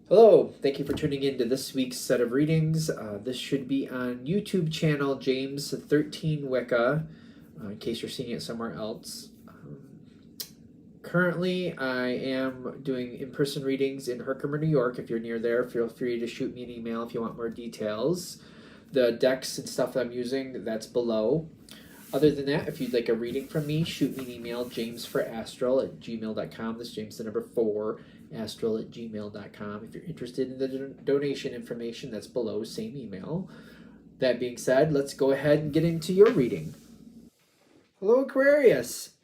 Hello, thank you for tuning in to this week's set of readings. This should be on YouTube channel James 13 Wicca, in case you're seeing it somewhere else. Currently, I am doing in-person readings in Herkimer, New York. If you're near there, feel free to shoot me an email if you want more details. The decks and stuff that I'm using, that's below. Other than that, if you'd like a reading from me, shoot me an email, jamesforastral@gmail.com. That's James the number 4, astral@gmail.com. If you're interested in the donation information, that's below, same email. That being said, let's go ahead and get into your reading. Hello, Aquarius.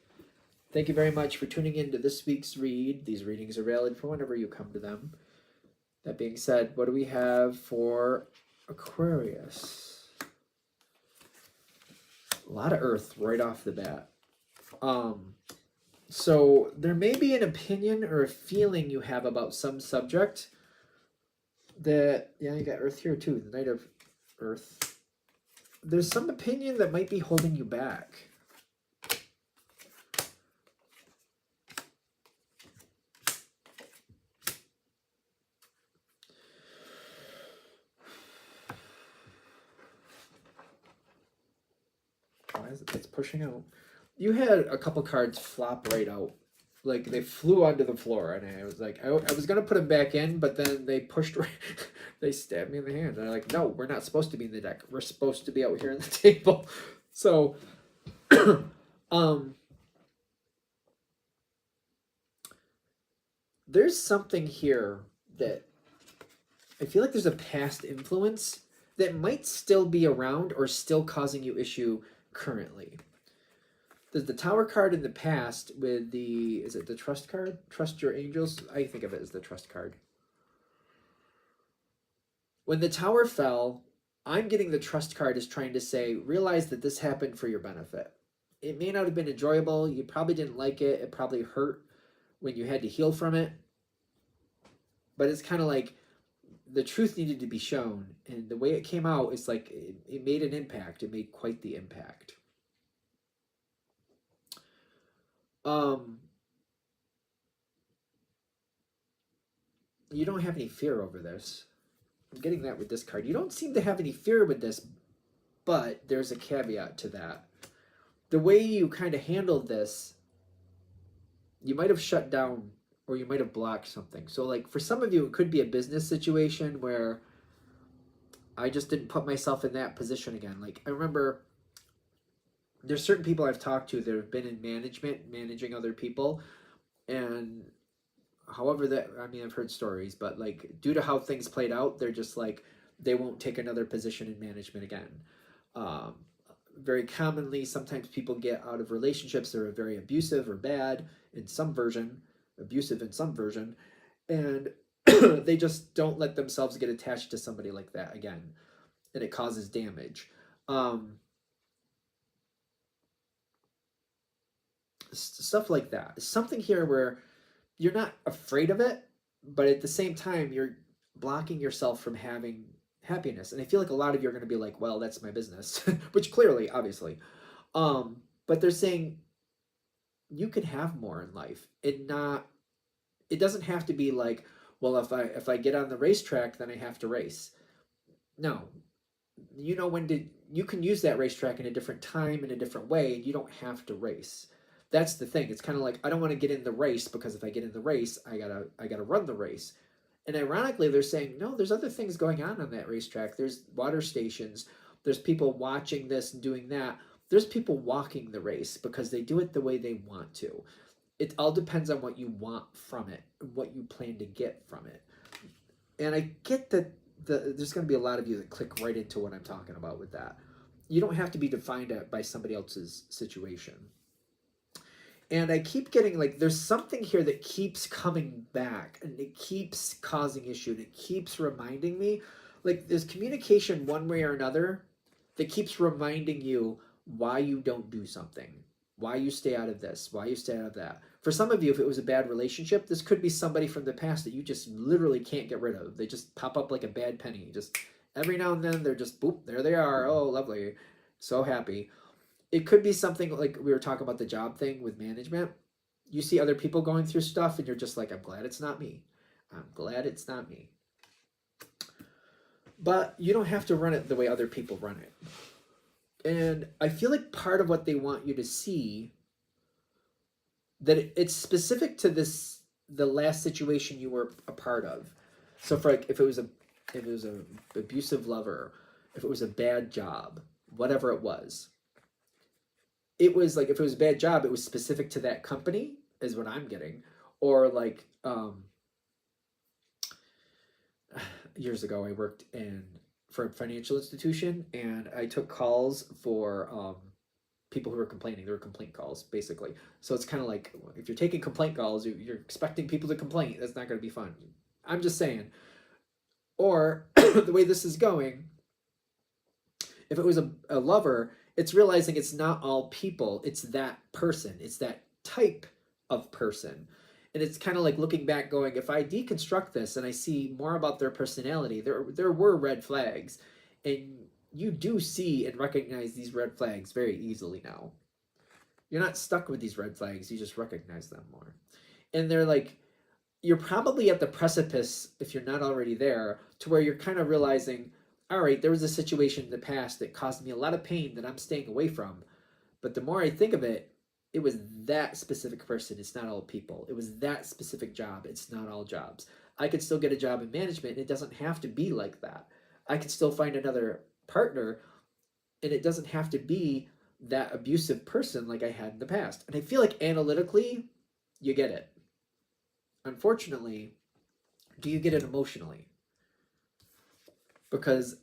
Thank you very much for tuning in to this week's read. These readings are valid for whenever you come to them. That being said, what do we have for Aquarius? A lot of earth right off the bat. So there may be an opinion or a feeling you have about some subject that, yeah, you got earth here too, the Knight of Earth. There's some opinion that might be holding you back. It's pushing out. You had a couple cards flop right out. Like they flew onto the floor, and I was like, I was gonna put them back in, but then they pushed right, they stabbed me in the hand. And I'm like, no, we're not supposed to be in the deck. We're supposed to be out here on the table. So, there's something here that I feel like there's a past influence that might still be around or still causing you issue currently. There's the Tower card in the past with the, is it the Trust card? Trust your angels? I think of it as the Trust card. When the Tower fell, I'm getting the Trust card as trying to say, realize that this happened for your benefit. It may not have been enjoyable. You probably didn't like it. It probably hurt when you had to heal from it. But it's kind of like the truth needed to be shown. And the way it came out is like it made an impact. It made quite the impact. You don't have any fear over this. I'm getting that with this card. You don't seem to have any fear with this, but there's a caveat to that. The way you kind of handled this, you might have shut down or you might have blocked something. So like for some of you, it could be a business situation where I just didn't put myself in that position again. Like I remember there's certain people I've talked to that have been in management, managing other people. And however that, I mean, I've heard stories, but like due to how things played out, they're just like, they won't take another position in management again. Very commonly, sometimes people get out of relationships that are very abusive or bad in some version, abusive in some version, and they just don't let themselves get attached to somebody like that again, and it causes damage. Stuff like that. Something here where you're not afraid of it, but at the same time, you're blocking yourself from having happiness. And I feel like a lot of you are going to be like, well, that's my business, which clearly, obviously. But they're saying you can have more in life and not, it doesn't have to be like, well, if I get on the racetrack, then I have to race. No, you know when to, you can use that racetrack in a different time, in a different way, and you don't have to race. That's the thing. It's kind of like I don't want to get in the race because if I get in the race, I gotta run the race. And ironically, they're saying no. There's other things going on that racetrack. There's water stations. There's people watching this and doing that. There's people walking the race because they do it the way they want to. It all depends on what you want from it, what you plan to get from it. And I get that there's going to be a lot of you that click right into what I'm talking about with that. You don't have to be defined by somebody else's situation. And I keep getting like, there's something here that keeps coming back and it keeps causing issue and it keeps reminding me, like there's communication one way or another that keeps reminding you why you don't do something, why you stay out of this, why you stay out of that. For some of you, if it was a bad relationship, this could be somebody from the past that you just literally can't get rid of. They just pop up like a bad penny. Just every now and then they're just, boop, there they are. Oh, lovely. So happy. It could be something like we were talking about the job thing with management. You see other people going through stuff and you're just like, I'm glad it's not me. I'm glad it's not me. But you don't have to run it the way other people run it. And I feel like part of what they want you to see, that it's specific to the last situation you were a part of. So for like, if it was a abusive lover, if it was a bad job, whatever it was like, if it was a bad job, it was specific to that company, is what I'm getting. Or like, years ago, I worked for a financial institution, and I took calls for people who were complaining. They were complaint calls, basically. So it's kind of like, if you're taking complaint calls, you're expecting people to complain. That's not going to be fun. I'm just saying. Or the way this is going, if it was a lover, it's realizing it's not all people. It's that person. It's that type of person. And it's kind of like looking back going, if I deconstruct this and I see more about their personality, there were red flags. And you do see and recognize these red flags very easily now. You're not stuck with these red flags. You just recognize them more. And they're like, you're probably at the precipice, if you're not already there, to where you're kind of realizing, all right, there was a situation in the past that caused me a lot of pain that I'm staying away from. But the more I think of it, it was that specific person. It's not all people. It was that specific job. It's not all jobs. I could still get a job in management, and it doesn't have to be like that. I could still find another partner, and it doesn't have to be that abusive person like I had in the past. And I feel like analytically, you get it. Unfortunately, do you get it emotionally? Because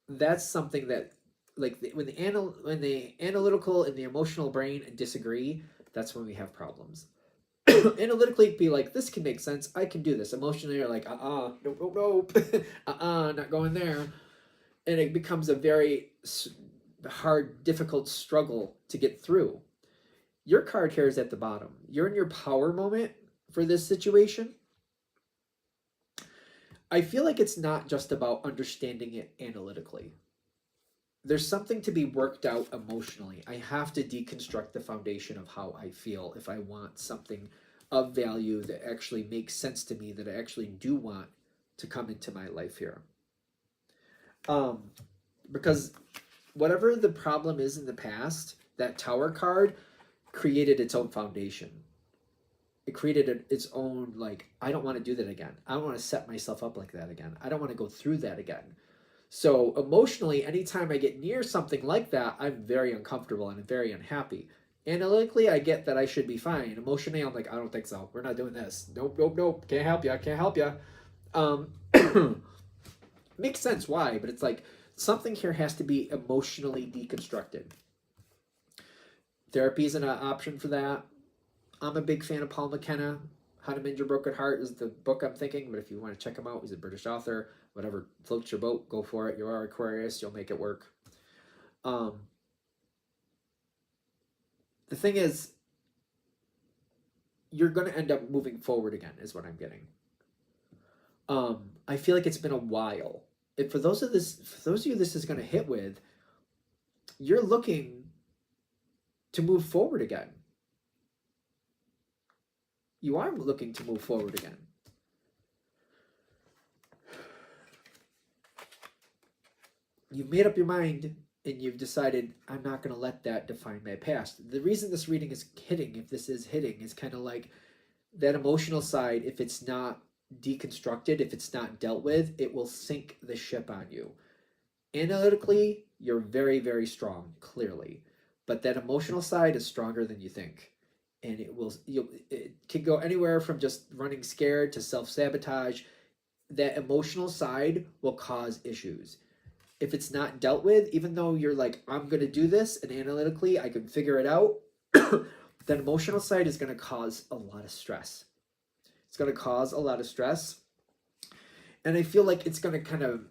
that's something that, like, when the analytical and the emotional brain disagree, that's when we have problems. Analytically, be like, this can make sense. I can do this. Emotionally, you're like, nope, not going there. And it becomes a very hard, difficult struggle to get through. Your card here is at the bottom. You're in your power moment for this situation. I feel like it's not just about understanding it analytically. There's something to be worked out emotionally. I have to deconstruct the foundation of how I feel if I want something of value that actually makes sense to me, that I actually do want to come into my life here. Because whatever the problem is in the past, that Tower card created its own foundation. It created its own, like, I don't want to do that again. I don't want to set myself up like that again. I don't want to go through that again. So emotionally, anytime I get near something like that, I'm very uncomfortable and I'm very unhappy. Analytically, I get that I should be fine. Emotionally, I'm like, I don't think so. We're not doing this. Nope. Can't help you. Makes sense why, but it's like something here has to be emotionally deconstructed. Therapy is an option for that. I'm a big fan of Paul McKenna. How to Mend Your Broken Heart is the book I'm thinking, but if you want to check him out, he's a British author. Whatever floats your boat, go for it. You are Aquarius, you'll make it work. The thing is, you're going to end up moving forward again, is what I'm getting. I feel like it's been a while. For those of you this is going to hit with, you're looking to move forward again. You are looking to move forward again. You've made up your mind and you've decided, I'm not going to let that define my past. The reason this reading is hitting, if this is hitting, is kind of like that emotional side. If it's not deconstructed, if it's not dealt with, it will sink the ship on you. Analytically, you're very, very strong, clearly. But that emotional side is stronger than you think. And it can go anywhere from just running scared to self-sabotage. That emotional side will cause issues. If it's not dealt with, even though you're like, I'm going to do this, and analytically I can figure it out, that emotional side is going to cause a lot of stress. It's going to cause a lot of stress. And I feel like it's going to kind of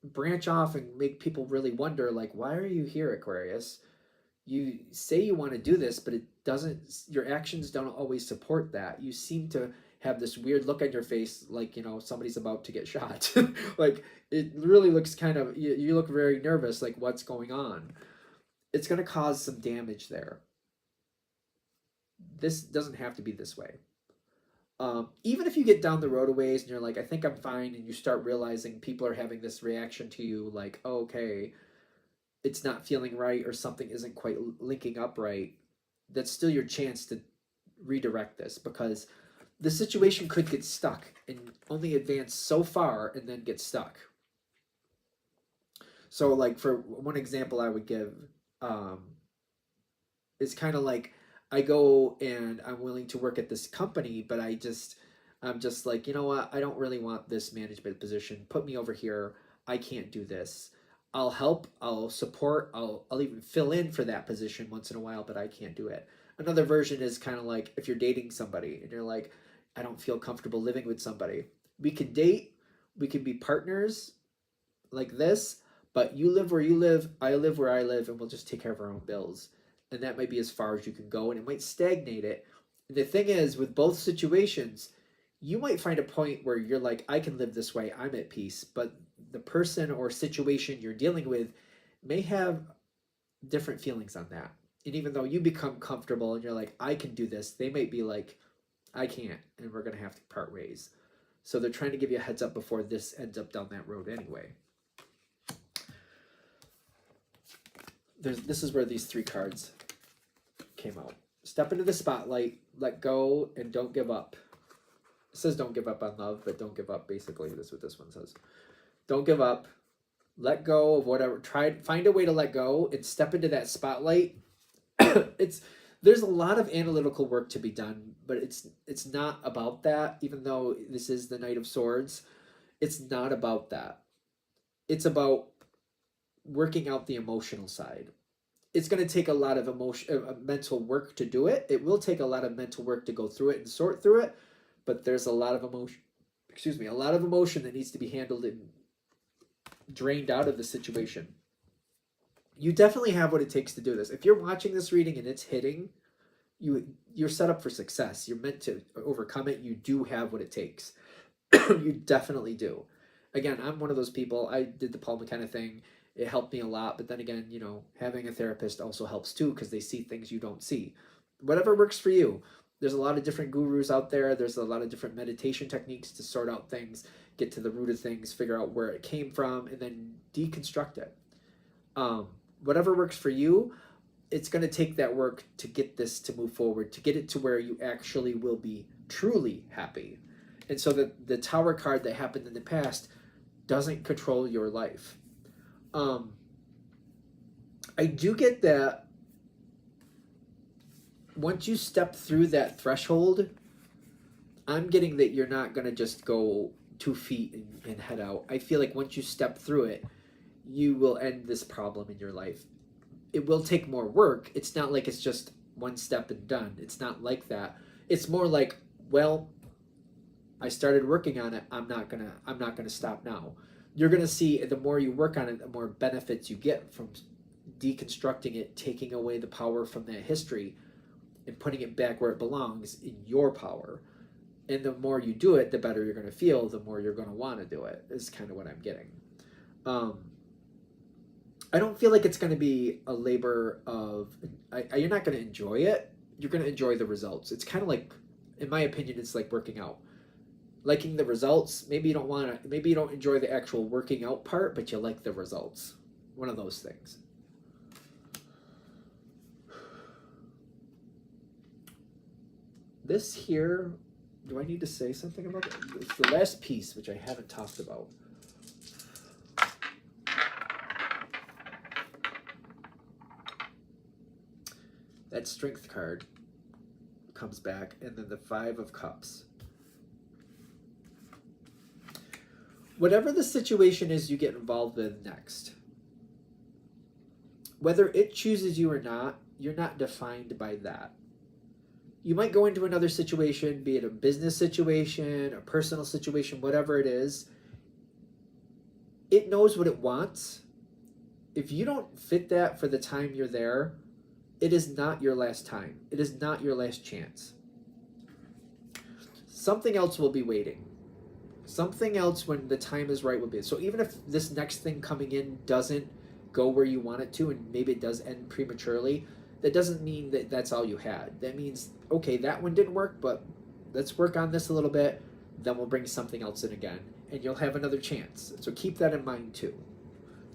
branch off and make people really wonder, like, why are you here, Aquarius? You say you want to do this, but it doesn't, your actions don't always support that. You seem to have this weird look on your face, like, you know, somebody's about to get shot. Like, it really looks kind of, you look very nervous, like, what's going on? It's going to cause some damage there. This doesn't have to be this way. Even if you get down the road a ways and you're like, I think I'm fine, and you start realizing people are having this reaction to you, like, oh, okay, it's not feeling right or something isn't quite linking up right, that's still your chance to redirect this, because the situation could get stuck and only advance so far and then get stuck. So, like, for one example I would give, is kind of like, I go and I'm willing to work at this company, but I'm just like, you know what? I don't really want this management position. Put me over here. I can't do this. I'll help, I'll support, I'll even fill in for that position once in a while, but I can't do it. Another version is kind of like if you're dating somebody and you're like, I don't feel comfortable living with somebody. We can date, we can be partners like this, but you live where you live, I live where I live, and we'll just take care of our own bills. And that might be as far as you can go, and it might stagnate it. And the thing is, with both situations, you might find a point where you're like, I can live this way, I'm at peace, but the person or situation you're dealing with may have different feelings on that. And even though you become comfortable and you're like, I can do this, they might be like, I can't, and we're going to have to part ways. So they're trying to give you a heads up before this ends up down that road anyway. This is where these 3 cards came out. Step into the spotlight, let go, and don't give up. It says don't give up on love, but don't give up, basically. That's what this one says. Don't give up. Let go of whatever. Find a way to let go and step into that spotlight. There's a lot of analytical work to be done, but it's not about that. Even though this is the Knight of Swords, it's not about that. It's about working out the emotional side. It's going to take a lot of mental work to do it. It will take a lot of mental work to go through it and sort through it, but there's a lot of emotion. A lot of emotion that needs to be handled and drained out of the situation. You definitely have what it takes to do this. If you're watching this reading and it's hitting, you're set up for success. You're meant to overcome it. You do have what it takes. You definitely do. Again, I'm one of those people. I did the Paul McKenna thing. It helped me a lot. But then again, having a therapist also helps too, because they see things you don't see. Whatever works for you. There's a lot of different gurus out there. There's a lot of different meditation techniques to sort out things, get to the root of things, figure out where it came from, and then deconstruct it. Whatever works for you, it's going to take that work to get this to move forward, to get it to where you actually will be truly happy. And so the Tower card that happened in the past doesn't control your life. I do get that once you step through that threshold, I'm getting that you're not going to just go 2 feet and head out. I feel like once you step through it, you will end this problem in your life. It will take more work. It's not like it's just one step and done. It's not like that. It's more like, well, I started working on it. I'm not gonna stop now. You're gonna see the more you work on it, the more benefits you get from deconstructing it, taking away the power from that history and putting it back where it belongs, in your power. And the more you do it, the better you're gonna feel, the more you're gonna want to do it, is kind of what I'm getting. I don't feel like it's going to be a labor of, you're not going to enjoy it. You're going to enjoy the results. It's kind of like, in my opinion, it's like working out. Liking the results, maybe you don't enjoy the actual working out part, but you like the results. One of those things. This here, do I need to say something about it? It's the last piece, which I haven't talked about. That Strength card comes back, and then the 5 of Cups. Whatever the situation is you get involved with next, whether it chooses you or not, you're not defined by that. You might go into another situation, be it a business situation, a personal situation, whatever it is. It knows what it wants. If you don't fit that for the time you're there, it is not your last time. It is not your last chance. Something else will be waiting. Something else when the time is right will be. So even if this next thing coming in doesn't go where you want it to, and maybe it does end prematurely, that doesn't mean that that's all you had. That means, okay, that one didn't work, but let's work on this a little bit, then we'll bring something else in again, and you'll have another chance. So keep that in mind too.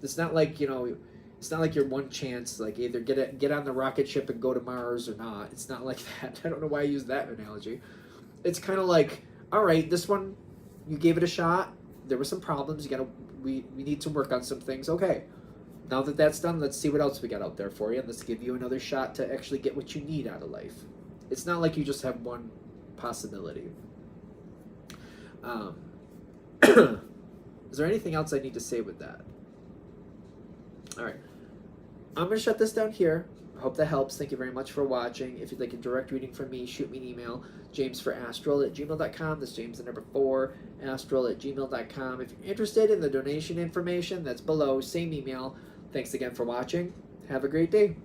It's not like, it's not like your one chance, like either get on the rocket ship and go to Mars or not. It's not like that. I don't know why I use that analogy. It's kind of like, all right, this one, you gave it a shot. There were some problems. We need to work on some things. Okay, now that that's done, let's see what else we got out there for you, and let's give you another shot to actually get what you need out of life. It's not like you just have one possibility. Is there anything else I need to say with that? All right. I'm going to shut this down here. I hope that helps. Thank you very much for watching. If you'd like a direct reading from me, shoot me an email, jamesforastral@gmail.com. That's James the number 4, astral@gmail.com. If you're interested in the donation information, that's below. Same email. Thanks again for watching. Have a great day.